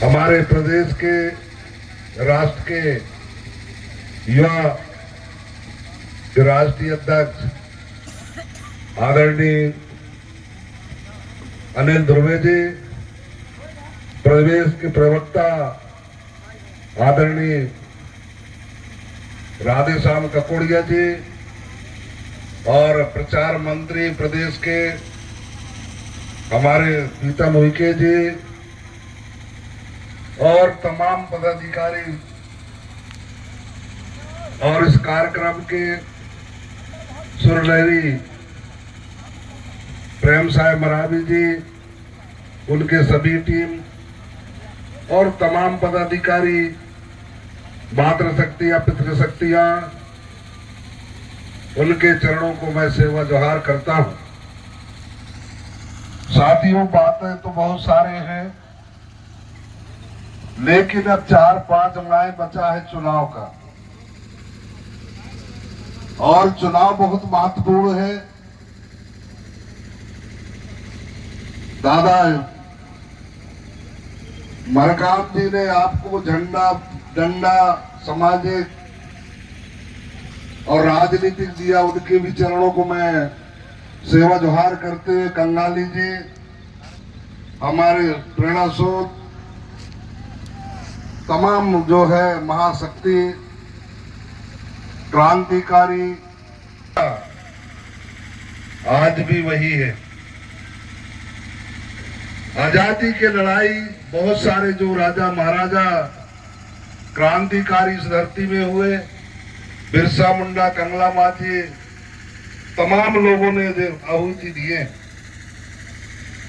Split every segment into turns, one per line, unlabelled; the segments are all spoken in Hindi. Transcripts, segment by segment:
हमारे प्रदेश के राष्ट्र के युवा राष्ट्रीय अध्यक्ष आदरणीय अनिल ध्रुवे जी, प्रदेश के प्रवक्ता आदरणीय राधेश्याम ककोड़िया जी और प्रचार मंत्री प्रदेश के हमारे प्रीतम उइके जी और तमाम पदाधिकारी और इस कार्यक्रम के सुरलहरी प्रेम साहब मरावी जी, उनके सभी टीम और तमाम पदाधिकारी, मातृशक्तियां पितृशक्तियां, उनके चरणों को मैं सेवा जोहार करता हूं। साथियों, बातें तो बहुत सारे हैं, लेकिन अब 4-5 माह बचा है चुनाव का, और चुनाव बहुत महत्वपूर्ण है। दादा मरकाम जी ने आपको झंडा, डंडा, सामाजिक और राजनीतिक दिया, उनके भी चरणों को मैं सेवा जोहार करते हुए, कंगाली जी, हमारे प्रेरणा स्रोत, तमाम जो है महाशक्ति क्रांतिकारी, आज भी वही है। आजादी की लड़ाई बहुत सारे जो राजा महाराजा क्रांतिकारी इस धरती में हुए, बिरसा मुंडा, कंगला माची, तमाम लोगों ने आहुति दिए,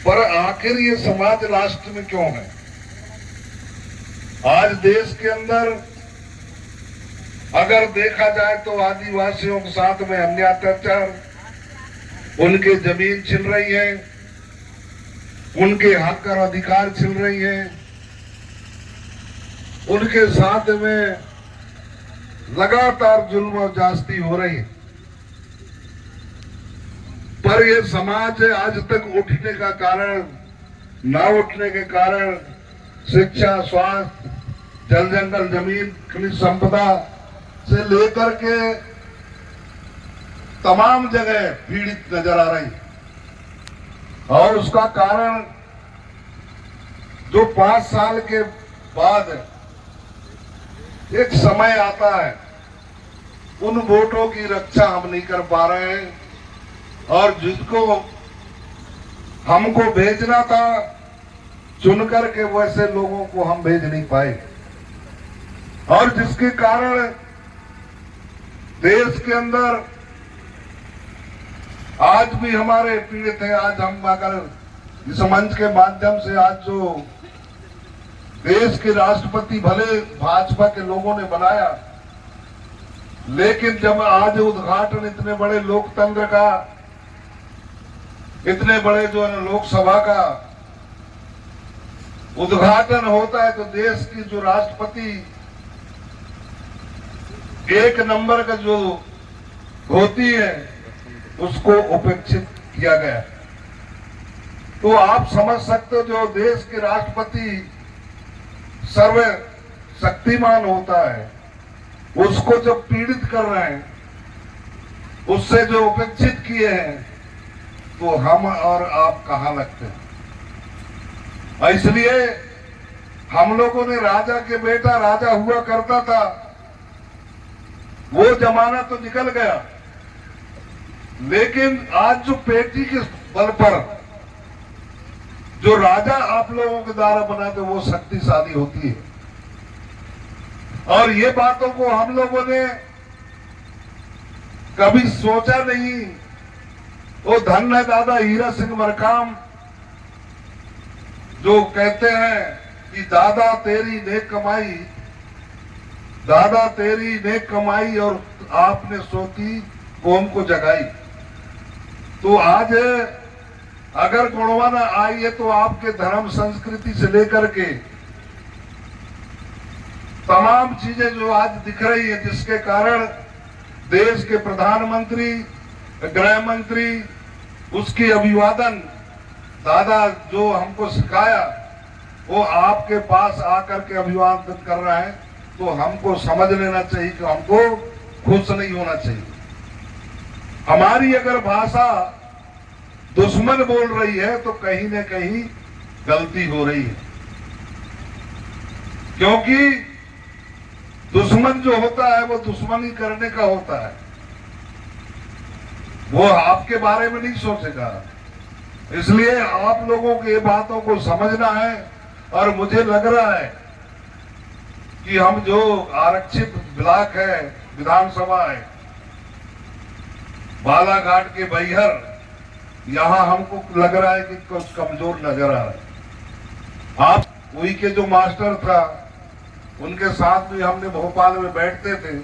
पर आखिर ये समाज राष्ट्र में क्यों है? आज देश के अंदर अगर देखा जाए तो आदिवासियों के साथ में अन्याय अत्याचार, उनके जमीन छिन रही है, उनके हक और अधिकार छिन रही है, उनके साथ में लगातार जुल्म और जास्ती हो रही है। पर यह समाज आज तक उठने का कारण, ना उठने के कारण शिक्षा, स्वास्थ्य, जल जंगल, जमीन, खनिज संपदा से लेकर के तमाम जगह पीड़ित नजर आ रही है। और उसका कारण जो 5 साल के बाद एक समय आता है, उन वोटों की रक्षा हम नहीं कर पा रहे हैं, और जिसको हमको भेजना था चुन करके वैसे लोगों को हम भेज नहीं पाए, और जिसके कारण देश के अंदर आज भी हमारे पीड़ित है। आज हम अगर इस मंच के माध्यम से आज जो देश के राष्ट्रपति भले भाजपा के लोगों ने बनाया, लेकिन जब आज उद्घाटन इतने बड़े लोकतंत्र का, इतने बड़े जो है लोकसभा का उद्घाटन होता है, तो देश की जो राष्ट्रपति 1 नंबर का जो होती है, उसको उपेक्षित किया गया। तो आप समझ सकते हो, जो देश के राष्ट्रपति सर्व शक्तिमान होता है, उसको जब पीड़ित कर रहे हैं, उससे जो उपेक्षित किए हैं, तो हम और आप कहां लगते हैं? इसलिए हम लोगों ने राजा के बेटा राजा हुआ करता था, वो जमाना तो निकल गया, लेकिन आज जो पेटी के बल पर जो राजा आप लोगों के द्वारा बनाते, वो शक्तिशाली होती है। और ये बातों को हम लोगों ने कभी सोचा नहीं। वो धन है दादा हीरा सिंह मरकाम, जो कहते हैं कि दादा तेरी नेक कमाई, दादा तेरी नेक कमाई और आपने सोती कौम को जगाई। तो आज अगर गुणवाना आई है, तो आपके धर्म संस्कृति से लेकर के तमाम चीजें जो आज दिख रही है, जिसके कारण देश के प्रधानमंत्री, गृह मंत्री, उसकी अभिवादन दादा जो हमको सिखाया वो आपके पास आकर के अभिवादन कर रहा है, तो हमको समझ लेना चाहिए कि हमको खुश नहीं होना चाहिए। हमारी अगर भाषा दुश्मन बोल रही है तो कहीं न कहीं गलती हो रही है, क्योंकि दुश्मन जो होता है वो दुश्मनी करने का होता है, वो आपके बारे में नहीं सोचेगा। इसलिए आप लोगों को ये बातों को समझना है। और मुझे लग रहा है कि हम जो आरक्षित ब्लॉक है, विधानसभा है, बालाघाट के बैहर, यहां हमको लग रहा है कि कुछ कमजोर नजर आ रहा है। आप वही के जो मास्टर था, उनके साथ भी हमने भोपाल में बैठते थे,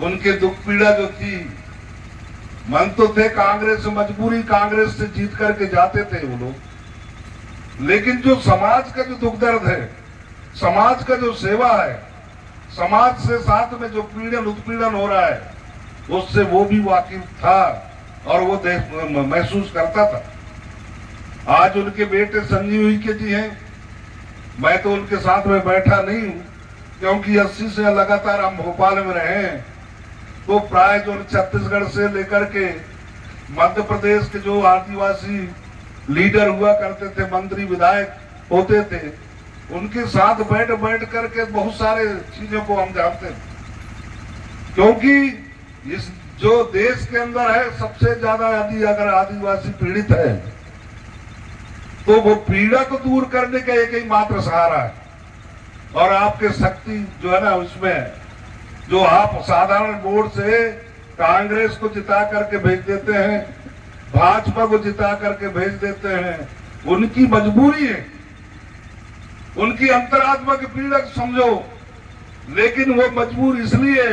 उनके दुख पीड़ा जो थी, मन तो थे कांग्रेस, मजबूरी कांग्रेस से जीत करके जाते थे वो लोग, लेकिन जो समाज का जो दुख दर्द है, समाज का जो सेवा है, समाज से साथ में जो पीड़न उत्पीड़न हो रहा है, उससे वो भी वाकिफ था और वो महसूस करता था। आज उनके बेटे संजीव उइके जी हैं, मैं तो उनके साथ में बैठा नहीं हूं, क्योंकि 80 से लगातार हम भोपाल में रहे हैं। तो प्राय जो छत्तीसगढ़ से लेकर के मध्य प्रदेश के जो आदिवासी लीडर हुआ करते थे, मंत्री विधायक होते थे, उनके साथ बैठ करके बहुत सारे चीजों को हम जानते थे। क्योंकि इस जो देश के अंदर है, सबसे ज्यादा यदि अगर आदिवासी पीड़ित है, तो वो पीड़ा को दूर करने का एक ही मात्र सहारा है। और आपके शक्ति जो है ना, उसमें जो आप साधारण वोट से कांग्रेस को जिता करके भेज देते हैं, भाजपा को जिता करके भेज देते हैं, उनकी मजबूरी है, उनकी अंतरात्मा की पीड़ा समझो, लेकिन वो मजबूर इसलिए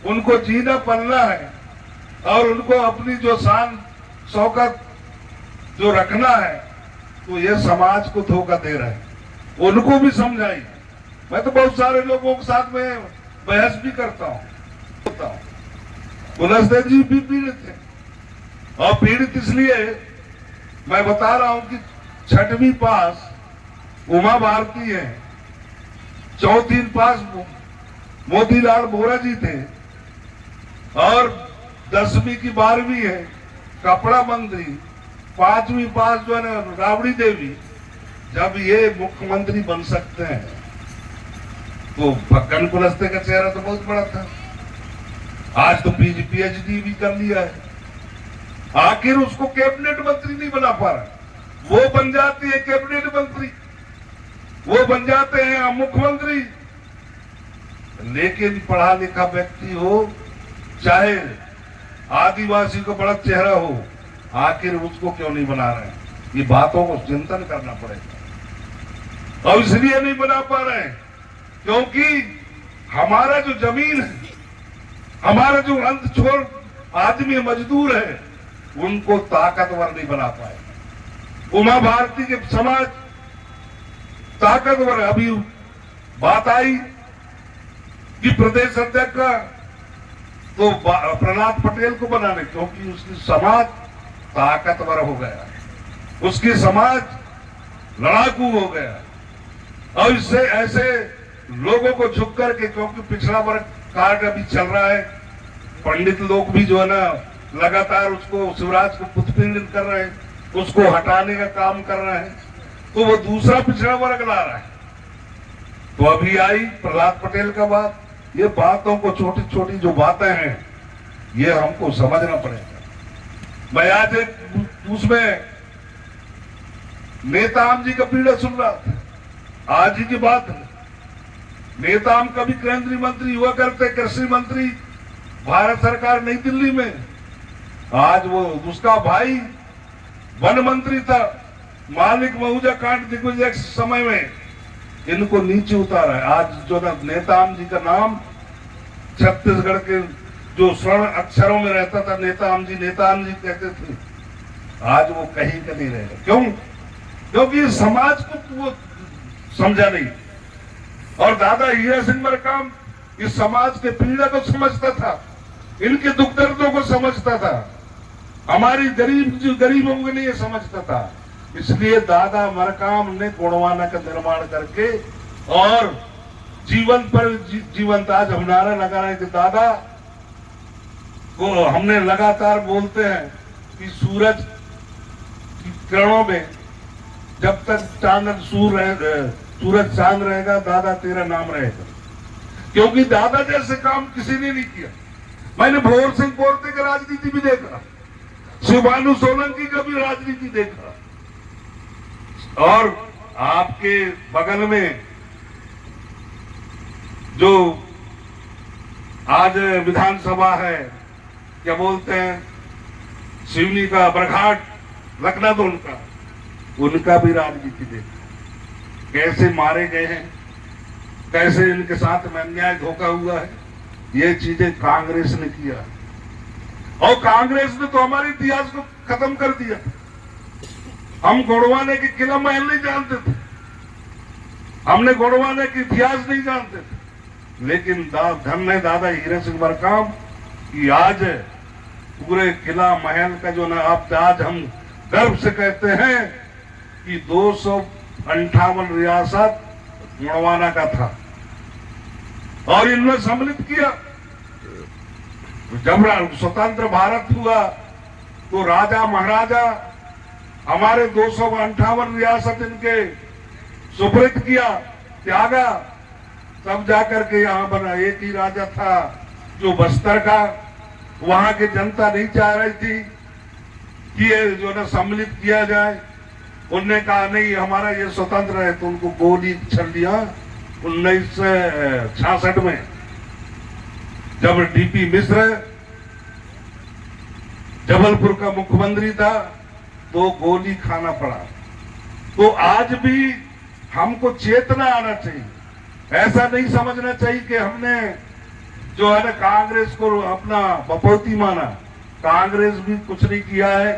उनको जीना पलना है और उनको अपनी जो शान शौकत जो रखना है, तो ये समाज को धोखा दे रहे हैं। उनको भी समझाई। मैं तो बहुत सारे लोगों के साथ में बहस भी करता हूँ। पुलस्ते जी भी पीड़ित थे, और पीड़ित इसलिए मैं बता रहा हूं कि 6वीं पास उमा भारती है, 4थी पास मोतीलाल वोरा जी थे, और 10वीं की 12वीं है कपड़ा मंत्री, 5वीं पास जो है ना राबड़ी देवी। जब ये मुख्यमंत्री बन सकते हैं, तो फक्कन कुलस्ते का चेहरा तो बहुत बड़ा था। आज तो PhD भी कर लिया है, आखिर उसको कैबिनेट मंत्री नहीं बना पा रहा। वो बन जाती है कैबिनेट मंत्री, वो बन जाते हैं मुख्यमंत्री। लेकिन पढ़ा लिखा व्यक्ति हो, चाहे आदिवासी को बड़ा चेहरा हो, आखिर उसको क्यों नहीं बना रहे? ये बातों को चिंतन करना पड़ेगा। और इसलिए नहीं बना पा रहे हैं क्योंकि हमारा जो जमीन है, हमारा जो अंत छोड़ आदमी मजदूर है, उनको ताकतवर नहीं बना पाए। उमा भारती के समाज ताकतवर। अभी बात आई कि प्रदेश अध्यक्ष का तो प्रहलाद पटेल को बनाने, क्योंकि उसकी समाज ताकतवर हो गया, उसकी समाज लड़ाकू हो गया। और इससे ऐसे लोगों को झुक करके, क्योंकि पिछड़ा वर्ग कार्ड अभी चल रहा है, पंडित लोग भी जो है ना लगातार उसको, शिवराज को उत्पीड़ित कर रहे हैं, उसको हटाने का काम कर रहे हैं, तो वो दूसरा पिछड़ा वर्ग ला रहा है। तो अभी आई प्रहलाद पटेल का बात। ये बातों को, छोटी छोटी जो बातें हैं, ये हमको समझना पड़ेगा। मैं आज एक उसमें नेताम जी का पीड़ा सुन रहा था, आज ही की बात है। नेताम कभी केंद्रीय मंत्री हुआ करते, कृषि मंत्री भारत सरकार नई दिल्ली में। आज वो उसका भाई वन मंत्री था। मालिक महुजा कांड दिग्विजय के समय में इनको नीचे उतारा है। आज जो ना नेताम जी का नाम छत्तीसगढ़ के जो स्वर्ण अक्षरों में रहता था, नेताम जी कहते थे, आज वो कहीं का नहीं रहेगा। क्यों? क्योंकि समाज को वो समझा नहीं। और दादा हीरा सिंह मरकाम इस समाज के पीड़ा को समझता था, इनके दुख दर्दों को समझता था। हमारी गरीबों को नहीं समझता था। इसलिए दादा मरकाम ने गोंडवाना का निर्माण करके और जीवन पर जीवंत आज हम नारा लगा रहे हैं कि दादा को हमने लगातार बोलते हैं कि सूरज की किरणों में जब तक सूरज चांद रहेगा दादा तेरा नाम रहेगा, क्योंकि दादा जैसे काम किसी ने नहीं किया। मैंने भोर सिंह पोर्ते का राजनीति भी देखा, शिवानु सोलंकी का भी राजनीति देखा, और आपके बगल में जो आज विधानसभा है, क्या बोलते हैं, सिवनी का बरघाट लखनऊ, उनका भी राजनीति देखा, कैसे मारे गए हैं, कैसे इनके साथ में अन्याय धोखा हुआ है। ये चीजें कांग्रेस ने किया, और कांग्रेस ने तो हमारे इतिहास को खत्म कर दिया। हम गोंडवाने के किला महल नहीं जानते थे, हमने गोंडवाने के इतिहास नहीं जानते थे, लेकिन धन्य दादा हीरा सिंह मरकाम की आज पूरे किला महल का जो ना आप आज हम गर्व से कहते हैं कि 258 रियासत गोंडवाना का था, और इन्होंने सम्मिलित किया। जब स्वतंत्र भारत हुआ तो राजा महाराजा हमारे 258 रियासत इनके सुपुर्द किया, त्यागा, तब जाकर के यहाँ बना। एक ही राजा था जो बस्तर का, वहां की जनता नहीं चाह रही थी कि ये जो ना सम्मिलित किया जाए। उनने कहा नहीं हमारा ये स्वतंत्र है, तो उनको गोली छड़ दिया 1966 में, जब डीपी मिश्र जबलपुर का मुख्यमंत्री था तो गोली खाना पड़ा। तो आज भी हमको चेतना आना चाहिए, ऐसा नहीं समझना चाहिए कि हमने जो है ना कांग्रेस को अपना बपौती माना। कांग्रेस भी कुछ नहीं किया है,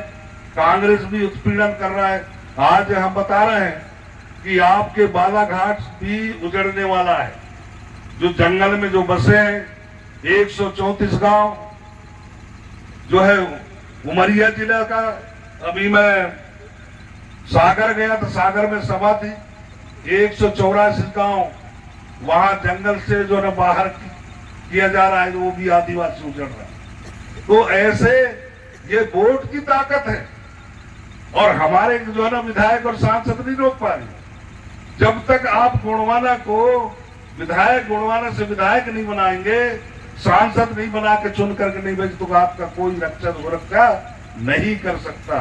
कांग्रेस भी उत्पीड़न कर रहा है। आज हम बता रहे हैं कि आपके बालाघाट भी उजड़ने वाला है, जो जंगल में जो बसे हैं 134 गांव जो है उमरिया जिला का। अभी मैं सागर गया तो सागर में सभा थी, 184 गांव वहां जंगल से जो है बाहर किया जा रहा है, वो भी आदिवासी उजड़ रहा है। तो ऐसे ये वोट की ताकत है, और हमारे जो है ना विधायक और सांसद नहीं रोक पा रहे। जब तक आप गोंडवाना को विधायक, गोंडवाना से विधायक नहीं बनाएंगे, सांसद नहीं बना के चुन करके नहीं भेज, तो आपका कोई रक्षा सुरक्षा नहीं कर सकता।